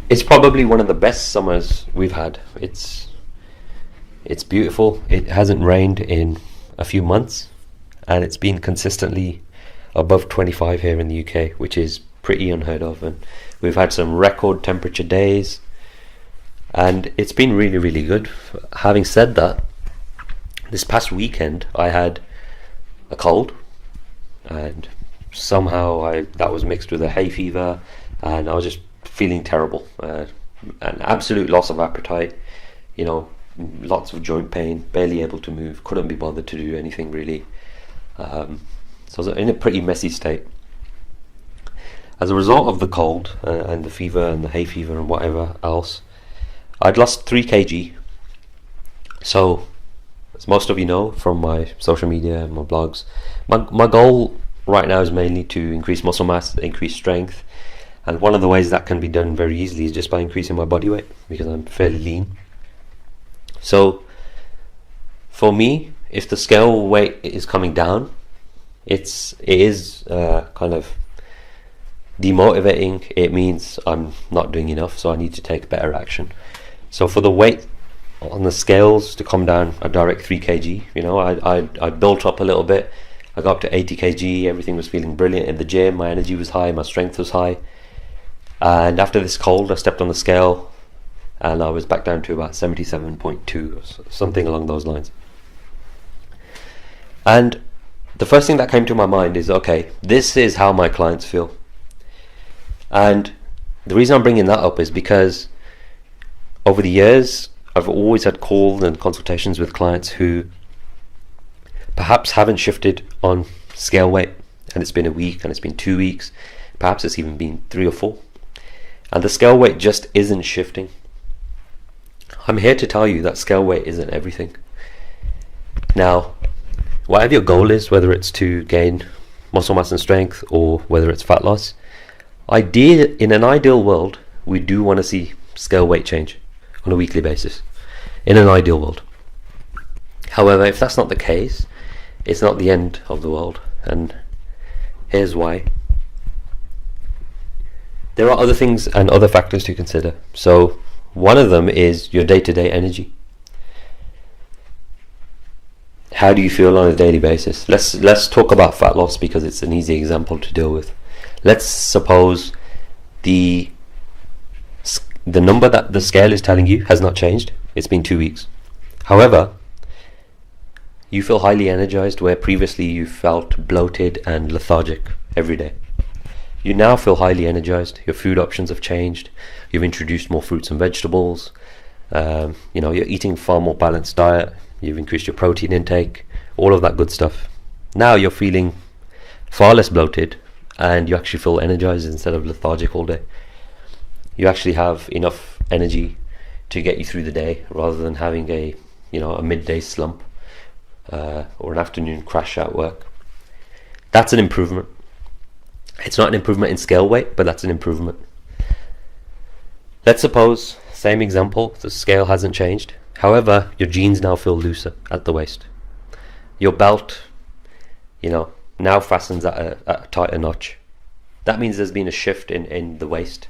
It's probably one of the best summers we've had. It's beautiful. It hasn't rained in a few months, and it's been consistently above 25 here in the UK, which is pretty unheard of. And we've had some record temperature days, and it's been really, really good. Having said that, this past weekend I had a cold, and somehow that was mixed with a hay fever, and I was just feeling terrible. An absolute loss of appetite, you know, lots of joint pain, barely able to move, couldn't be bothered to do anything really. So I was in a pretty messy state. As a result of the cold and the fever and the hay fever and whatever else, I'd lost 3 kg. So, as most of you know from my social media and my blogs, my goal right now is mainly to increase muscle mass, increase strength, and one of the ways that can be done very easily is just by increasing my body weight, because I'm fairly lean. So for me, if the scale weight is coming down, it is kind of demotivating. It means I'm not doing enough, so I need to take better action. So for the weight on the scales to come down a direct 3 kg, you know, I built up a little bit. I got up to 80 kg. Everything was feeling brilliant in the gym. My energy was high, my strength was high. And after this cold, I stepped on the scale and I was back down to about 77.2 or something along those lines. And the first thing that came to my mind is, okay, this is how my clients feel. And the reason I'm bringing that up is because over the years, I've always had calls and consultations with clients who perhaps haven't shifted on scale weight, and it's been a week and it's been 2 weeks, perhaps it's even been 3 or 4, and the scale weight just isn't shifting. I'm here to tell you that scale weight isn't everything. Now, whatever your goal is, whether it's to gain muscle mass and strength or whether it's fat loss, in an ideal world, we do want to see scale weight change on a weekly basis, in an ideal world. However, if that's not the case, it's not the end of the world, and here's why. There are other things and other factors to consider. So one of them is your day-to-day energy. How do you feel on a daily basis? Let's talk about fat loss because it's an easy example to deal with. Let's suppose the number that the scale is telling you has not changed. It's been 2 weeks. However, you feel highly energized where previously you felt bloated and lethargic every day. You now feel highly energized. Your food options have changed. You've introduced more fruits and vegetables. You're eating far more balanced diet. You've increased your protein intake, all of that good stuff. Now you're feeling far less bloated, and you actually feel energized instead of lethargic all day. You actually have enough energy to get you through the day rather than having a midday slump or an afternoon crash at work. That's an improvement. It's not an improvement in scale weight, but that's an improvement. Let's suppose, same example, the scale hasn't changed. However, your jeans now feel looser at the waist. Your belt, now fastens at a tighter notch. That means there's been a shift in the waist.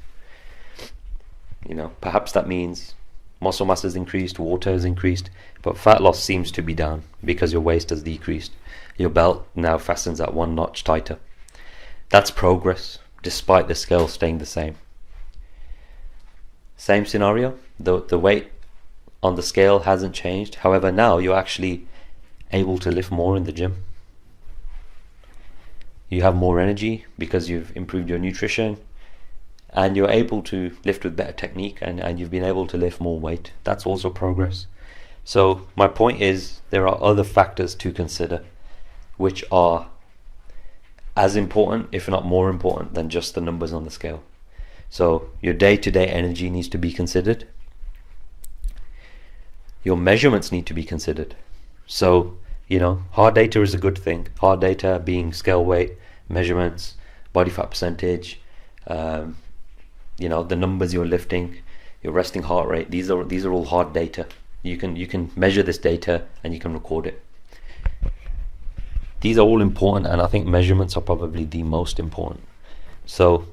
Perhaps that means muscle mass has increased, water has increased, but fat loss seems to be down because your waist has decreased. Your belt now fastens at 1 notch tighter. That's progress, despite the scale staying the same. Same scenario, the weight on the scale hasn't changed. However, now you're actually able to lift more in the gym. You have more energy because you've improved your nutrition, and you're able to lift with better technique, and you've been able to lift more weight. That's also progress. So my point is, there are other factors to consider which are as important, if not more important, than just the numbers on the scale. So your day-to-day energy needs to be considered. Your measurements need to be considered. So, hard data is a good thing. Hard data being scale weight, measurements, body fat percentage, the numbers you're lifting, your resting heart rate. These are all hard data. You can measure this data and you can record it. These are all important, and I think measurements are probably the most important. So,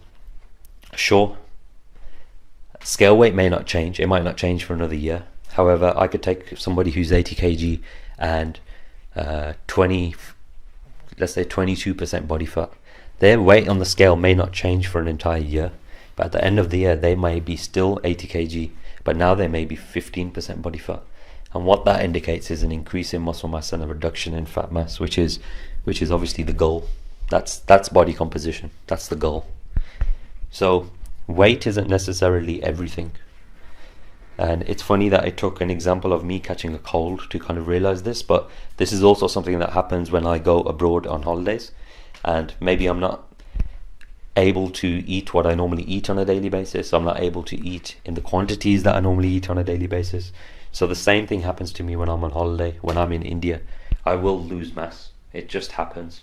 sure, Scale weight may not change. It might not change for another year. However, I could take somebody who's 80 kg and 20, let's say 22% body fat. Their weight on the scale may not change for an entire year, but at the end of the year they may be still 80 kg, but now they may be 15% body fat. And what that indicates is an increase in muscle mass and a reduction in fat mass, which is obviously the goal. That's body composition. That's the goal. So weight isn't necessarily everything. And it's funny that it took an example of me catching a cold to kind of realize this, but this is also something that happens when I go abroad on holidays, and maybe I'm not able to eat what I normally eat on a daily basis. I'm not able to eat in the quantities that I normally eat on a daily basis. So the same thing happens to me when I'm on holiday. When I'm in India, I will lose mass. It just happens.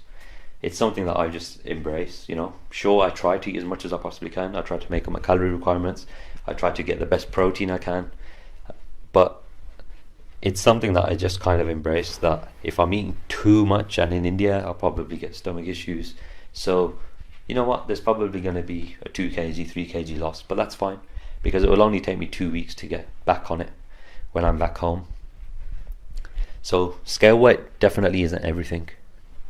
It's something that I just embrace, you know. Sure, I try to eat as much as I possibly can. I try to make up my calorie requirements. I try to get the best protein I can. But it's something that I just kind of embrace, that if I'm eating too much, and in India I'll probably get stomach issues. So, you know what, there's probably going to be a 2 kg, 3 kg loss, but that's fine, because it will only take me 2 weeks to get back on it when I'm back home. So scale weight definitely isn't everything.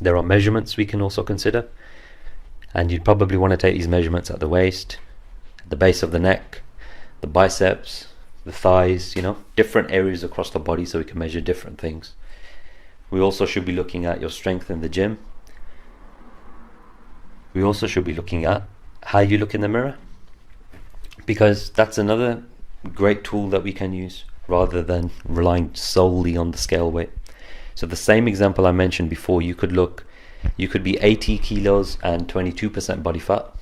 There are measurements we can also consider, and you'd probably want to take these measurements at the waist, at the base of the neck, the biceps, the thighs, you know, different areas across the body, so we can measure different things. We also should be looking at your strength in the gym. We also should be looking at how you look in the mirror, because that's another great tool that we can use rather than relying solely on the scale weight. So the same example I mentioned before, you could be 80 kilos and 22% body fat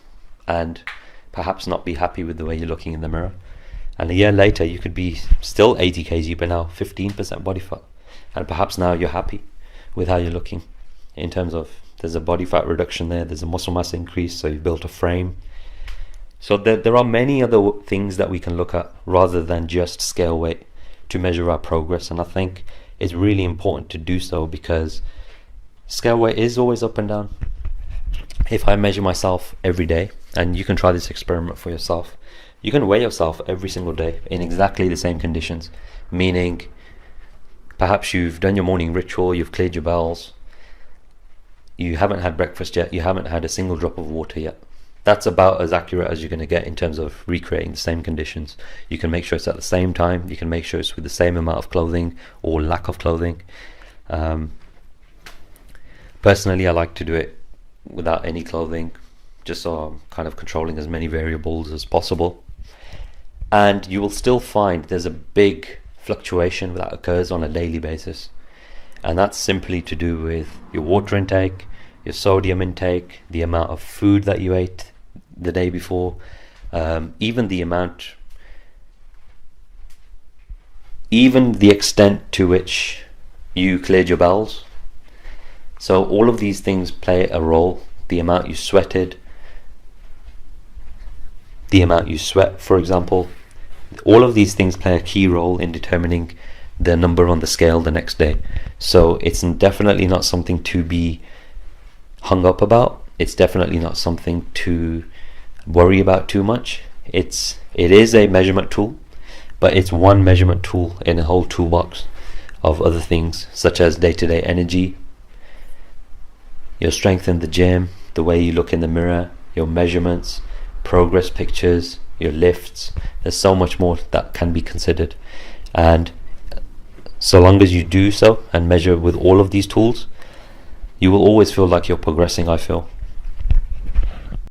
and perhaps not be happy with the way you're looking in the mirror. And a year later you could be still 80 kg but now 15% body fat, and perhaps now you're happy with how you're looking, in terms of there's a body fat reduction there, there's a muscle mass increase, so you've built a frame. So there are many other things that we can look at rather than just scale weight to measure our progress, and I think it's really important to do so, because scale weight is always up and down. If I measure myself every day, and you can try this experiment for yourself, you can weigh yourself every single day in exactly the same conditions, meaning perhaps you've done your morning ritual, you've cleared your bowels, you haven't had breakfast yet, you haven't had a single drop of water yet. That's about as accurate as you're going to get in terms of recreating the same conditions. You can make sure it's at the same time, you can make sure it's with the same amount of clothing or lack of clothing. Personally, I like to do it without any clothing, just so I'm kind of controlling as many variables as possible. And you will still find there's a big fluctuation that occurs on a daily basis, and that's simply to do with your water intake, your sodium intake, the amount of food that you ate the day before, even the extent to which you cleared your bowels. So all of these things play a role. The amount you sweated, the amount you sweat, for example, all of these things play a key role in determining the number on the scale the next day. So it's definitely not something to be hung up about. It's definitely not something to worry about too much. It is a measurement tool, but it's one measurement tool in a whole toolbox of other things, such as day-to-day energy, your strength in the gym, the way you look in the mirror, your measurements, progress pictures, your lifts. There's so much more that can be considered, and so long as you do so and measure with all of these tools, you will always feel like you're progressing, I feel.